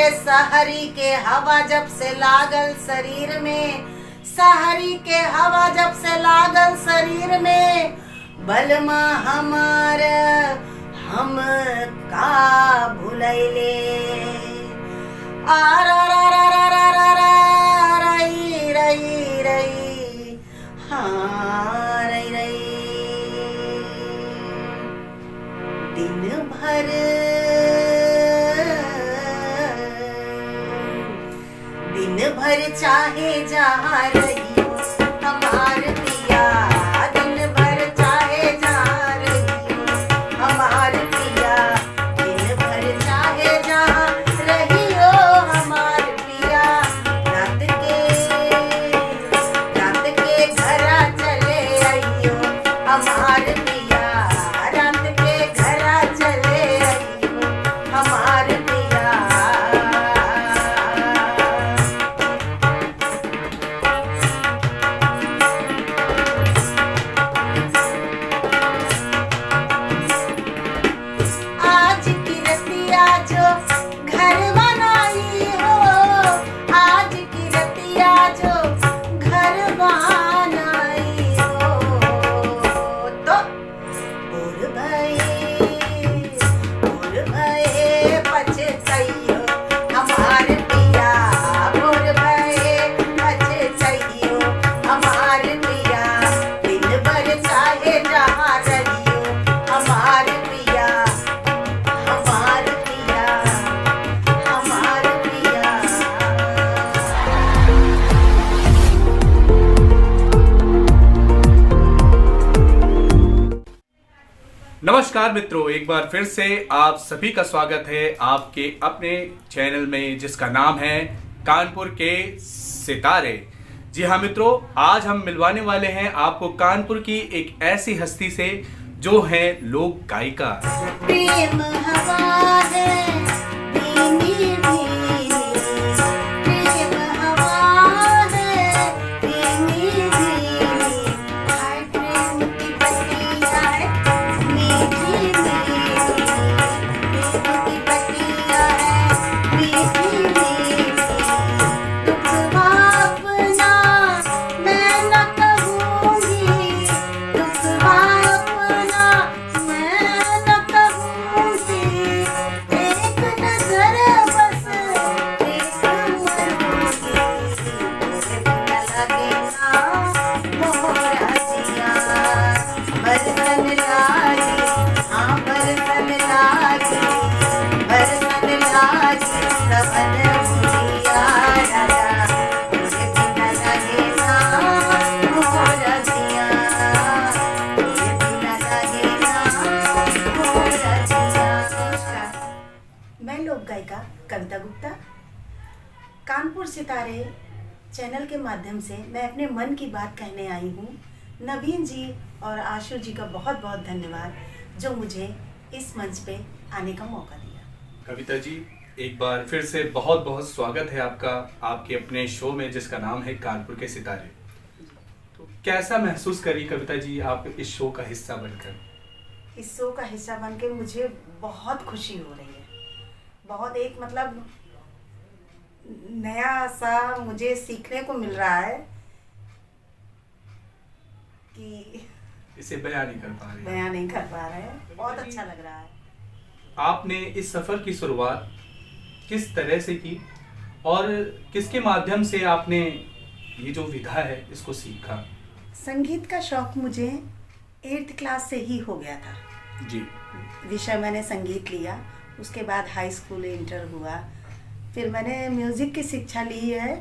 अरे सहरी के हवा जब से लागल शरीर में, सहरी के हवा जब से लागल शरीर में, बलमा हमार हम का भुलैले। आ रा रा रा रा रा रा रा रई रई रई, हाँ रई रई। दिन भर चाहे जहाँ रही हो हमार पिया, दिन भर चाहे जहाँ रही हो हमार पिया, दिन भर चाहे जहाँ रही हो हमार पिया। रात के घरा चले आइयो हमार पिया, रात के घरा चले आइयो हमार पिया। नमस्कार मित्रों, एक बार फिर से आप सभी का स्वागत है आपके अपने चैनल में जिसका नाम है कानपुर के सितारे। जी हाँ मित्रों, आज हम मिलवाने वाले हैं आपको कानपुर की एक ऐसी हस्ती से जो है लोक गायिका। प्रेम हवा है धीमी धीमी, प्रेम हवा है धीमी धीमी, हाय प्रेम की बत्तियाँ है मीठी मीठी, प्रेम की बत्तियाँ है मीठी मीठी। दुखवा अपना मैं न कहूँगी, दुखवा अपना मैं न कहूँगी, एक नजर बस एक मरूँगी, मुझे बिना लगे ना मोरा जिया। बरसन लागी, हाँ बरसन लागी, बरसन लागी सबन भुलिया राजा, मुझे बिना लगे ना मोरा जिया, मुझे बिना लगे ना मोरा जिया। नमस्कार, मैं लोक गायिका कविता गुप्ता। कानपुर सितारे चैनल के माध्यम से मैं अपने मन की बात कहने आई हूँ। नवीन जी और आशु जी का बहुत बहुत धन्यवाद जो मुझे इस मंच पे आने का मौका दिया। कविता जी, एक बार फिर से बहुत बहुत स्वागत है आपका आपके अपने शो में जिसका नाम है कानपुर के सितारे। तो कैसा महसूस करी कविता जी आप इस शो का हिस्सा बनकर? इस शो का हिस्सा बन के मुझे बहुत खुशी हो रही है। बहुत एक मतलब नया सा मुझे सीखने को मिल रहा है कि इसे बयां नहीं कर पा रहे। बयां नहीं कर पा रहे हैं। बहुत अच्छा लग रहा है। आपने इस सफर की शुरुआत किस तरह से की और किसके माध्यम से आपने ये जो विधा है इसको सीखा? संगीत का शौक मुझे 8th क्लास से ही हो गया था जी। विषय मैंने संगीत लिया, उसके बाद हाई स्कूल इंटर हुआ, फिर मैंने म्यूज़िक की शिक्षा ली है।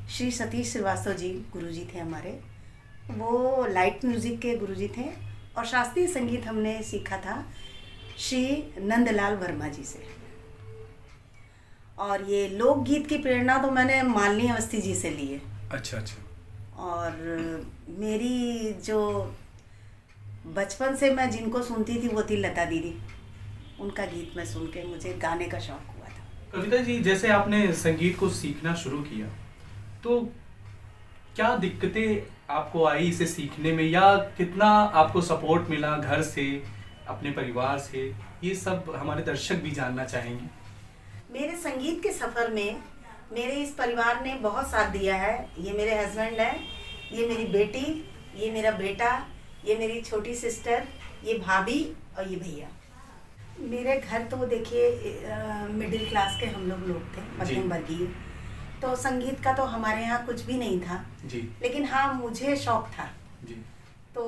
श्री सतीश श्रीवास्तव जी गुरुजी थे हमारे, वो लाइट म्यूज़िक के गुरुजी थे, और शास्त्रीय संगीत हमने सीखा था श्री नंदलाल वर्मा जी से। और ये लोकगीत की प्रेरणा तो मैंने मालिनी अवस्थी जी से ली है। अच्छा अच्छा। और मेरी जो बचपन से मैं जिनको सुनती थी वो थी लता दीदी, उनका गीत में सुन के मुझे गाने का शौक हुआ था। कविता जी, जैसे आपने संगीत को सीखना शुरू किया तो क्या दिक्कतें आपको आई इसे सीखने में, या कितना आपको सपोर्ट मिला घर से, अपने परिवार से? ये सब हमारे दर्शक भी जानना चाहेंगे। मेरे संगीत के सफ़र में मेरे इस परिवार ने बहुत साथ दिया है। ये मेरे हस्बैंड है, ये मेरी बेटी, ये मेरा बेटा, ये मेरी छोटी सिस्टर, ये भाभी और ये भैया। मेरे घर तो देखिए मिडिल क्लास के हम लोग थे, मध्यम वर्गीय। तो संगीत का तो हमारे यहाँ कुछ भी नहीं था जी। लेकिन हाँ, मुझे शौक था जी। तो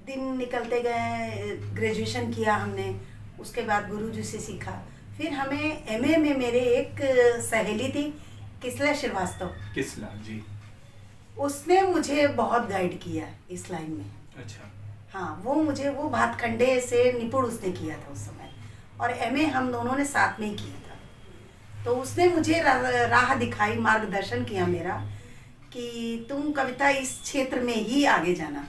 दिन निकलते गए, ग्रेजुएशन किया हमने, उसके बाद गुरुजी से सीखा। फिर हमें एमए में मेरे एक सहेली थी, किसला श्रीवास्तव, किसला जी, उसने मुझे बहुत गाइड किया इस लाइन में। अच्छा। हाँ, वो भातखंडे से निपुण उसने किया था उस समय, और एमए हम दोनों ने साथ में ही किया था। तो उसने मुझे राह दिखाई, मार्गदर्शन किया मेरा कि तुम कविता इस क्षेत्र में ही आगे जाना।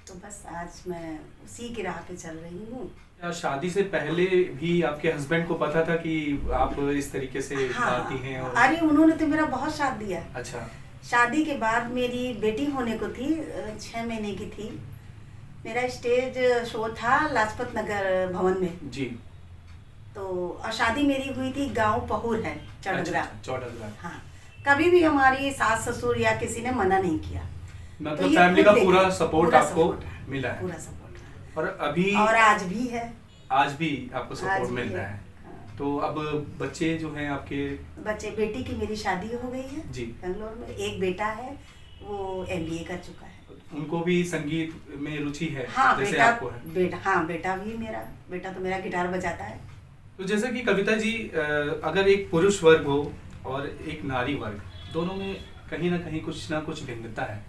तो बस आज मैं उसी की राह पे चल रही हूँ। क्या शादी से पहले भी आपके हस्बैंड को पता था कि आप इस तरीके से गाती हैं? और अरे उन्होंने तो मेरा बहुत साथ दिया। अच्छा। शादी के बाद मेरी बेटी होने को थी, 6 महीने की थी। मेरा स्टेज शो था लाजपत नगर भवन में जी। तो और शादी मेरी हुई थी गांव पहुर है, चौड़गरा। चौड़गरा। हाँ, कभी भी हमारी सास ससुर या किसी ने मना नहीं किया। मतलब तो फैमिली का पूरा सपोर्ट आपको मिला है? पूरा सपोर्ट। और अभी और आज भी है। आज भी आपको सपोर्ट मिल रहा है। हाँ। तो अब बच्चे जो हैं आपके? बच्चे, बेटी की मेरी शादी हो गई है जी, बेंगलोर में। एक बेटा है, वो एमबीए कर चुका है। उनको भी संगीत में रुचि है? हाँ, जैसे बेटा, आपको है? हाँ, बेटा भी मेरा, बेटा तो मेरा गिटार बजाता है। तो जैसे कि कविता जी, अगर एक पुरुष वर्ग हो और एक नारी वर्ग, दोनों में कहीं ना कुछ भिन्नता है,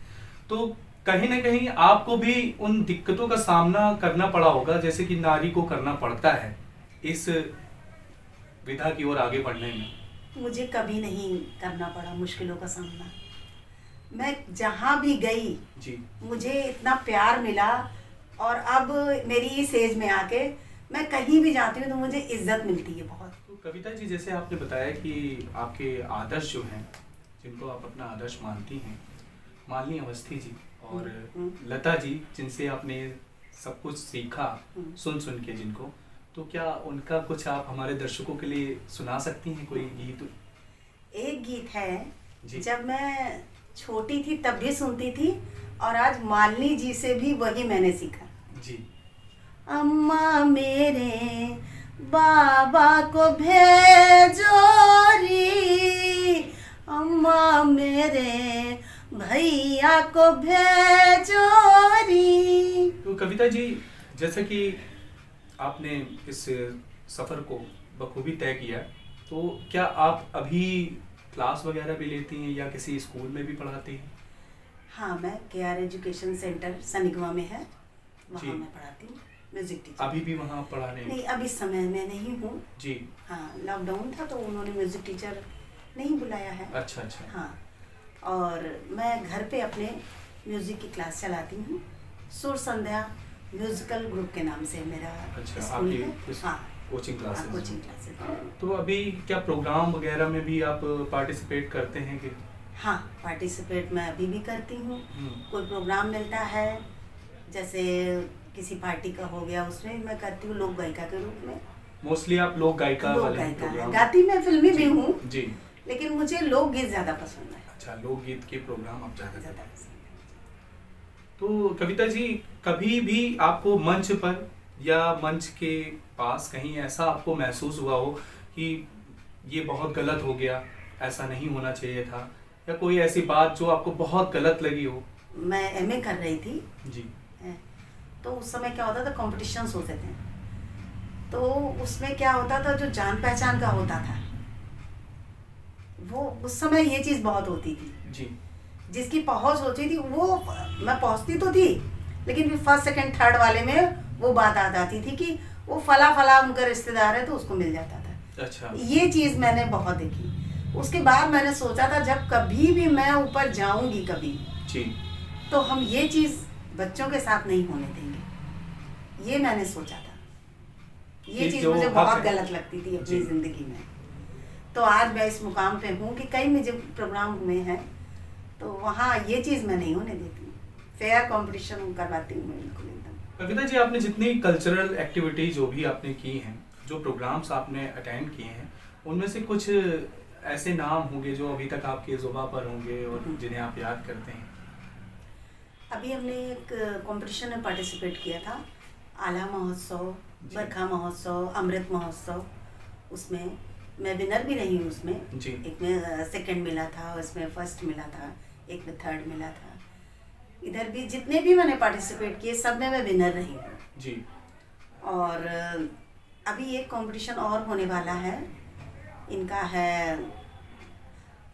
तो कहीं ना कहीं आपको भी उन दिक्कतों का सामना करना पड़ा होगा जैसे कि नारी को करना पड़ता है इस विधा की ओर आगे बढ़ने में। मुझे कभी नहीं करना पड़ा मुश्किलों का सामना। मैं जहाँ भी गई जी, मुझे इतना प्यार मिला, और अब मेरी इस एज में आके मैं कहीं भी जाती हूँ तो मुझे इज्जत मिलती है बहुत। तो कविता जी, जैसे आपने बताया कि आपके आदर्श जो हैं, जिनको आप अपना आदर्श मानती हैं, मालिनी अवस्थी जी और लता जी, जिनसे आपने सब कुछ सीखा सुन के जिनको, तो क्या उनका कुछ आप हमारे दर्शकों के लिए सुना सकती हैं कोई गीत? एक गीत है जी। जब मैं छोटी थी तब भी सुनती थी, और आज मालिनी जी से भी वही मैंने सीखा। जी। अम्मा मेरे बाबा को भेजो री, अम्मा मेरे भैया को भेजो री। तो कविता जी, जैसे कि आपने इस सफ़र को बखूबी तय किया, तो क्या आप अभी क्लास वगैरह भी लेती हैं या किसी स्कूल में भी पढ़ाती हैं? हाँ, मैं केआर एजुकेशन सेंटर सनिगवा में है, जी। वहाँ मैं पढ़ाती हूँ, म्यूजिक टीचर। अभी भी वहाँ पढ़ाने? नहीं, अभी समय में नहीं हूँ जी। हाँ, लॉकडाउन था तो उन्होंने म्यूजिक टीचर नहीं बुलाया है। अच्छा अच्छा। हाँ, और मैं घर पे अपने म्यूजिक की क्लास चलाती हूँ। सुर संध्या म्यूजिकल ग्रुप के नाम से मेरा अच्छा, स्कूल है। आपकी हाँ, कोचिंग क्लासेस? Coaching classes. तो अभी क्या प्रोग्राम वगैरह में भी आप पार्टिसिपेट करते हैं कि? हाँ, पार्टिसिपेट मैं अभी भी करती हूँ। कोई प्रोग्राम मिलता है, जैसे किसी पार्टी का हो गया, उसमें मैं करती हूँ लोक गायिका के रूप में। मोस्टली आप लोक गायिका लोक वाले गायिका है, प्रोग्राम? गाती मैं फिल्मी भी हूँ, जी, लेकिन मुझे लोकगीत ज़्यादा पसंद है। अच्छा, लोकगीत के प्रोग्राम आप ज़्यादा? ज़्यादा पसंद है। तो कविता जी, कभी भी आपको मंच पर या मंच के पास कहीं ऐसा आपको महसूस हुआ हो कि ये बहुत गलत हो गया, ऐसा नहीं होना चाहिए था, या कोई ऐसी बात जो आपको बहुत गलत लगी हो? मैं एमए कर रही थी जी। तो उस समय क्या होता था, कॉम्पिटिशन्स होते थे, तो उसमें क्या होता था, जो जान पहचान का होता था, वो उस समय ये चीज़ बहुत होती थी। जी। जिसकी पहुंच होती थी वो, मैं पहुंचती तो थी, लेकिन फिर फर्स्ट सेकंड थर्ड वाले में वो बात आ जाती थी कि वो फला फला उनका रिश्तेदार है तो उसको मिल जाता था। अच्छा। ये चीज़ मैंने बहुत देखी। उसके बाद मैंने सोचा था जब कभी भी मैं ऊपर जाऊंगी कभी जी, तो हम ये चीज़ बच्चों के साथ नहीं होने देंगे, ये मैंने सोचा था। ये चीज़ मुझे बहुत गलत लगती थी अपनी ज़िंदगी में। तो आज मैं इस मुकाम पे हूँ कि कई मुझे प्रोग्राम हुए हैं तो वहाँ ये चीज़ मैं नहीं होने देती हूँ, फेयर कंपटीशन करवाती हूँ मैं बिल्कुल एकदम। कविता जी, आपने जितनी कल्चरल एक्टिविटी जो भी आपने की हैं, जो प्रोग्राम्स आपने अटेंड किए हैं, उनमें से कुछ ऐसे नाम होंगे जो अभी तक आपके जुबान पर होंगे और जिन्हें आप याद करते हैं। अभी हमने एक कंपटीशन में पार्टिसिपेट किया था, आला महोत्सव, बरखा महोत्सव, अमृत महोत्सव। उसमें मैं विनर भी रही हूँ। उसमें जी। एक में सेकंड मिला था, उसमें फर्स्ट मिला था, एक में थर्ड मिला था। इधर भी जितने भी मैंने पार्टिसिपेट किए सब में मैं विनर रही हूँ जी। और अभी एक कंपटीशन और होने वाला है। इनका है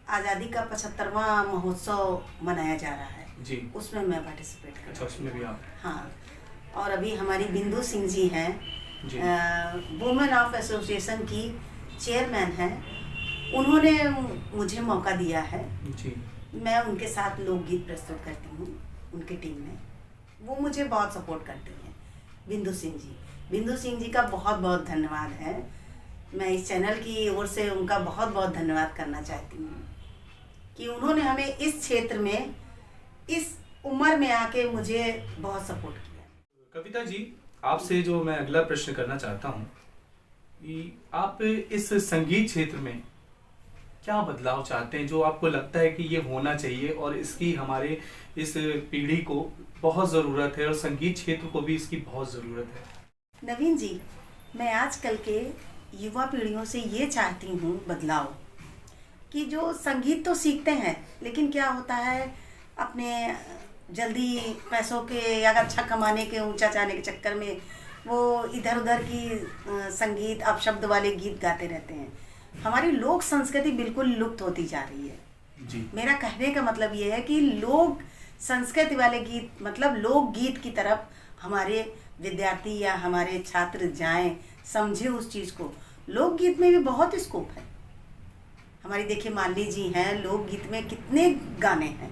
आज़ादी का 75वां महोत्सव मनाया जा रहा है जी। उसमें मैं पार्टिसिपेट कर। अच्छा, उसमें भी आप? हाँ। और अभी हमारी बिंदु सिंह जी हैं, वुमेन ऑफ एसोसिएशन की चेयरमैन हैं। उन्होंने मुझे मौका दिया है जी। मैं उनके साथ लोकगीत प्रस्तुत करती हूँ उनकी टीम में। वो मुझे बहुत सपोर्ट करती हैं, बिंदु सिंह जी। बिंदु सिंह जी का बहुत बहुत धन्यवाद है। मैं इस चैनल की ओर से उनका बहुत बहुत धन्यवाद करना चाहती हूँ कि उन्होंने हमें इस क्षेत्र में, इस उम्र में आके मुझे बहुत सपोर्ट किया। कविता जी, आपसे जो मैं अगला प्रश्न करना चाहता हूँ कि आप इस संगीत क्षेत्र में क्या बदलाव चाहते हैं, जो आपको लगता है कि ये होना चाहिए और इसकी हमारे इस पीढ़ी को बहुत ज़रूरत है और संगीत क्षेत्र को भी इसकी बहुत ज़रूरत है? नवीन जी, मैं आजकल के युवा पीढ़ियों से ये चाहती हूँ बदलाव, कि जो संगीत तो सीखते हैं लेकिन क्या होता है, अपने जल्दी पैसों के या अच्छा कमाने के, ऊंचा जाने के चक्कर में वो इधर उधर की संगीत अपशब्द वाले गीत गाते रहते हैं। हमारी लोक संस्कृति बिल्कुल लुप्त होती जा रही है जी। मेरा कहने का मतलब ये है कि लोक संस्कृति वाले गीत, मतलब लोक गीत की तरफ हमारे विद्यार्थी या हमारे छात्र जाएं, समझे उस चीज़ को। लोकगीत में भी बहुत स्कोप है। हमारी देखिए मालिनी जी हैं, लोकगीत में कितने गाने हैं।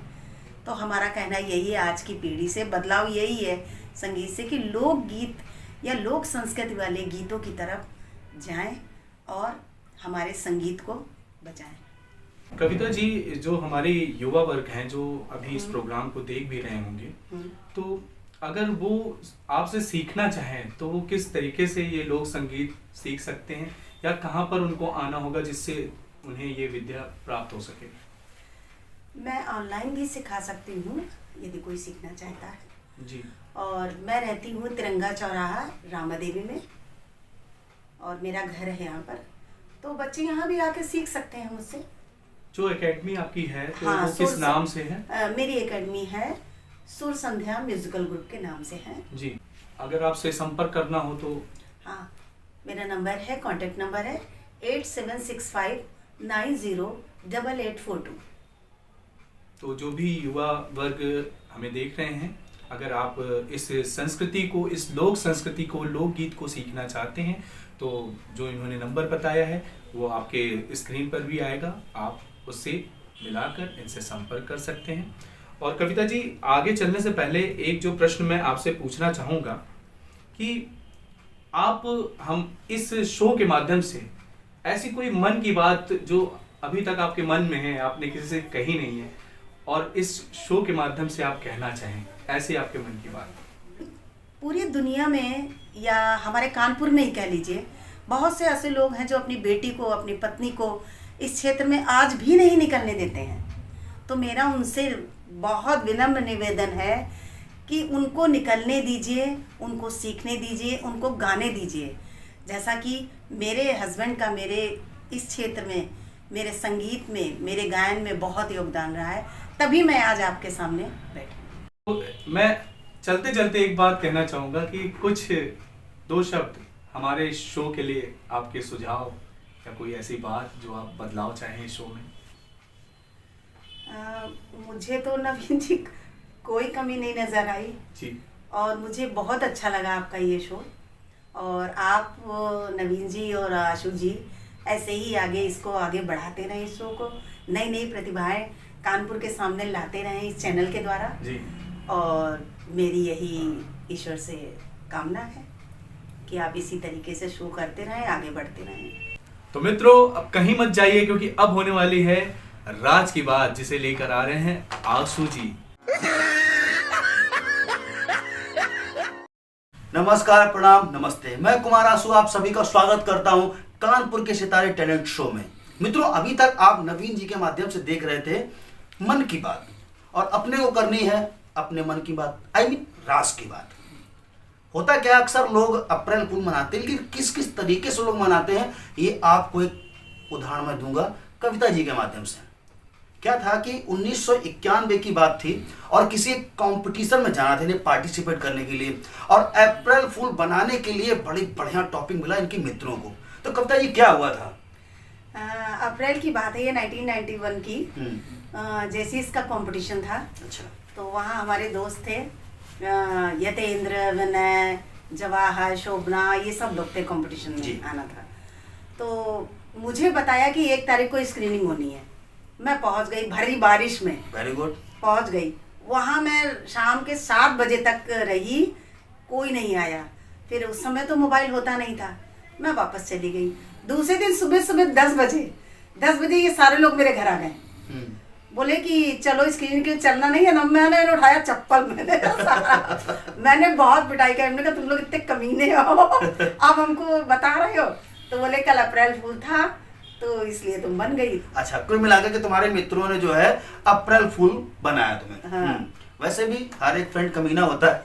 तो हमारा कहना यही है, आज की पीढ़ी से बदलाव यही है संगीत से, कि लोकगीत या लोक संस्कृति वाले गीतों की तरफ जाएं और हमारे संगीत को बचाएं। कविता जी, जो हमारे युवा वर्ग हैं जो अभी इस प्रोग्राम को देख भी रहे होंगे, तो अगर वो आपसे सीखना चाहें तो वो किस तरीके से ये लोक संगीत सीख सकते हैं, या कहाँ पर उनको आना होगा जिससे उन्हें ये विद्या प्राप्त हो सके? मैं ऑनलाइन भी सिखा सकती हूँ यदि कोई सीखना चाहता है जी। और मैं रहती हूँ तिरंगा चौराहा रामा देवी में और मेरा घर है यहाँ पर, तो बच्चे यहाँ भी आके सीख सकते हैं मुझसे। जो एकेडमी आपकी है तो हाँ, वो किस नाम से है? मेरी एकेडमी है सुर संध्या म्यूजिकल ग्रुप के नाम से है जी। अगर आपसे संपर्क करना हो तो? हाँ, मेरा नंबर है, कॉन्टेक्ट नंबर है 8765908842। तो जो भी युवा वर्ग हमें देख रहे हैं, अगर आप इस संस्कृति को, इस लोक संस्कृति को, लोकगीत को सीखना चाहते हैं तो जो इन्होंने नंबर बताया है वो आपके स्क्रीन पर भी आएगा, आप उससे मिलाकर इनसे संपर्क कर सकते हैं। और कविता जी, आगे चलने से पहले एक जो प्रश्न मैं आपसे पूछना चाहूँगा कि हम इस शो के माध्यम से ऐसी कोई मन की बात जो अभी तक आपके मन में है, आपने किसी से कही नहीं है, और इस शो के माध्यम से आप कहना चाहें, ऐसी आपके मन की बात? पूरी दुनिया में या हमारे कानपुर में ही कह लीजिए, बहुत से ऐसे लोग हैं जो अपनी बेटी को, अपनी पत्नी को इस क्षेत्र में आज भी नहीं निकलने देते हैं। तो मेरा उनसे बहुत विनम्र निवेदन है कि उनको निकलने दीजिए, उनको सीखने दीजिए, उनको गाने दीजिए। जैसा कि मेरे हस्बैंड का मेरे इस क्षेत्र में, मेरे संगीत में, मेरे गायन में बहुत योगदान रहा है, तभी मैं आज आपके सामने बैठी। तो मैं चलते चलते एक बात कहना चाहूँगा कि कुछ दो शब्द हमारे शो के लिए आपके सुझाव या कोई ऐसी बात जो आप बदलाव चाहें इस शो में? मुझे तो नवीन जी कोई कमी नहीं नज़र आई जी। और मुझे बहुत अच्छा लगा आपका ये शो, और आप नवीन जी और आशु जी ऐसे ही इसको आगे बढ़ाते रहें, इस शो को नई नई प्रतिभाएं कानपुर के सामने लाते रहें इस चैनल के द्वारा जी। और मेरी यही ईश्वर से कामना है कि आप इसी तरीके से शो करते रहें, आगे बढ़ते रहें। तो मित्रों, अब कहीं मत जाइए क्योंकि अब होने वाली है राज की बात, जिसे लेकर आ रहे हैं आशु जी। नमस्कार, प्रणाम, नमस्ते। मैं कुमार आशु आप सभी का स्वागत करता हूं कानपुर के सितारे टैलेंट शो में। मित्रों, अभी तक आप नवीन जी के माध्यम से देख रहे थे मन की बात, और अपने को करनी है अपने मन की बात, आई मीन राज की बात। होता क्या, अक्सर लोग अप्रैल फूल मनाते हैं, लेकिन किस किस तरीके से लोग मनाते हैं ये आपको एक उदाहरण मैं दूंगा कविता जी के माध्यम से। क्या था कि 1991 की बात थी और किसी कंपटीशन में जाना था इन्हें पार्टिसिपेट करने के लिए, और अप्रैल फूल बनाने के लिए बड़ी बढ़िया टॉपिक मिला इनके मित्रों को। तो कविता जी क्या हुआ था? अप्रैल की बात है ये 1991 की। जैसे इसका कंपटीशन था। अच्छा। तो वहाँ हमारे दोस्त थे, यतेंद्र, विनय, जवाहर, शोभना, ये सब लोग थे कंपटीशन में आना था। तो मुझे बताया कि 1 तारीख को स्क्रीनिंग होनी है। मैं पहुंच गई भरी बारिश में। Very good. पहुंच गई वहाँ, मैं शाम के 7 बजे तक रही, कोई नहीं आया। फिर उस समय तो मोबाइल होता नहीं था, मैं वापस चली गई। दूसरे दिन सुबह सुबह 10 बजे ये सारे लोग मेरे घर आ गए। बोले कि चलो स्क्रीन के चलना नहीं है ना। मैंने उठाया चप्पल, मैंने बहुत पिटाई की। हमने कहा तुम लोग इतने कमीने हो, अब हमको बता रहे हो। तो बोले कल अप्रैल फूल था तो इसलिए तुम बन गई। अच्छा, कुल मिलाकर के तुम्हारे मित्रों ने जो है अप्रैल फूल बनाया तुम्हें। हाँ। वैसे भी हर एक फ्रेंड कमीना होता है।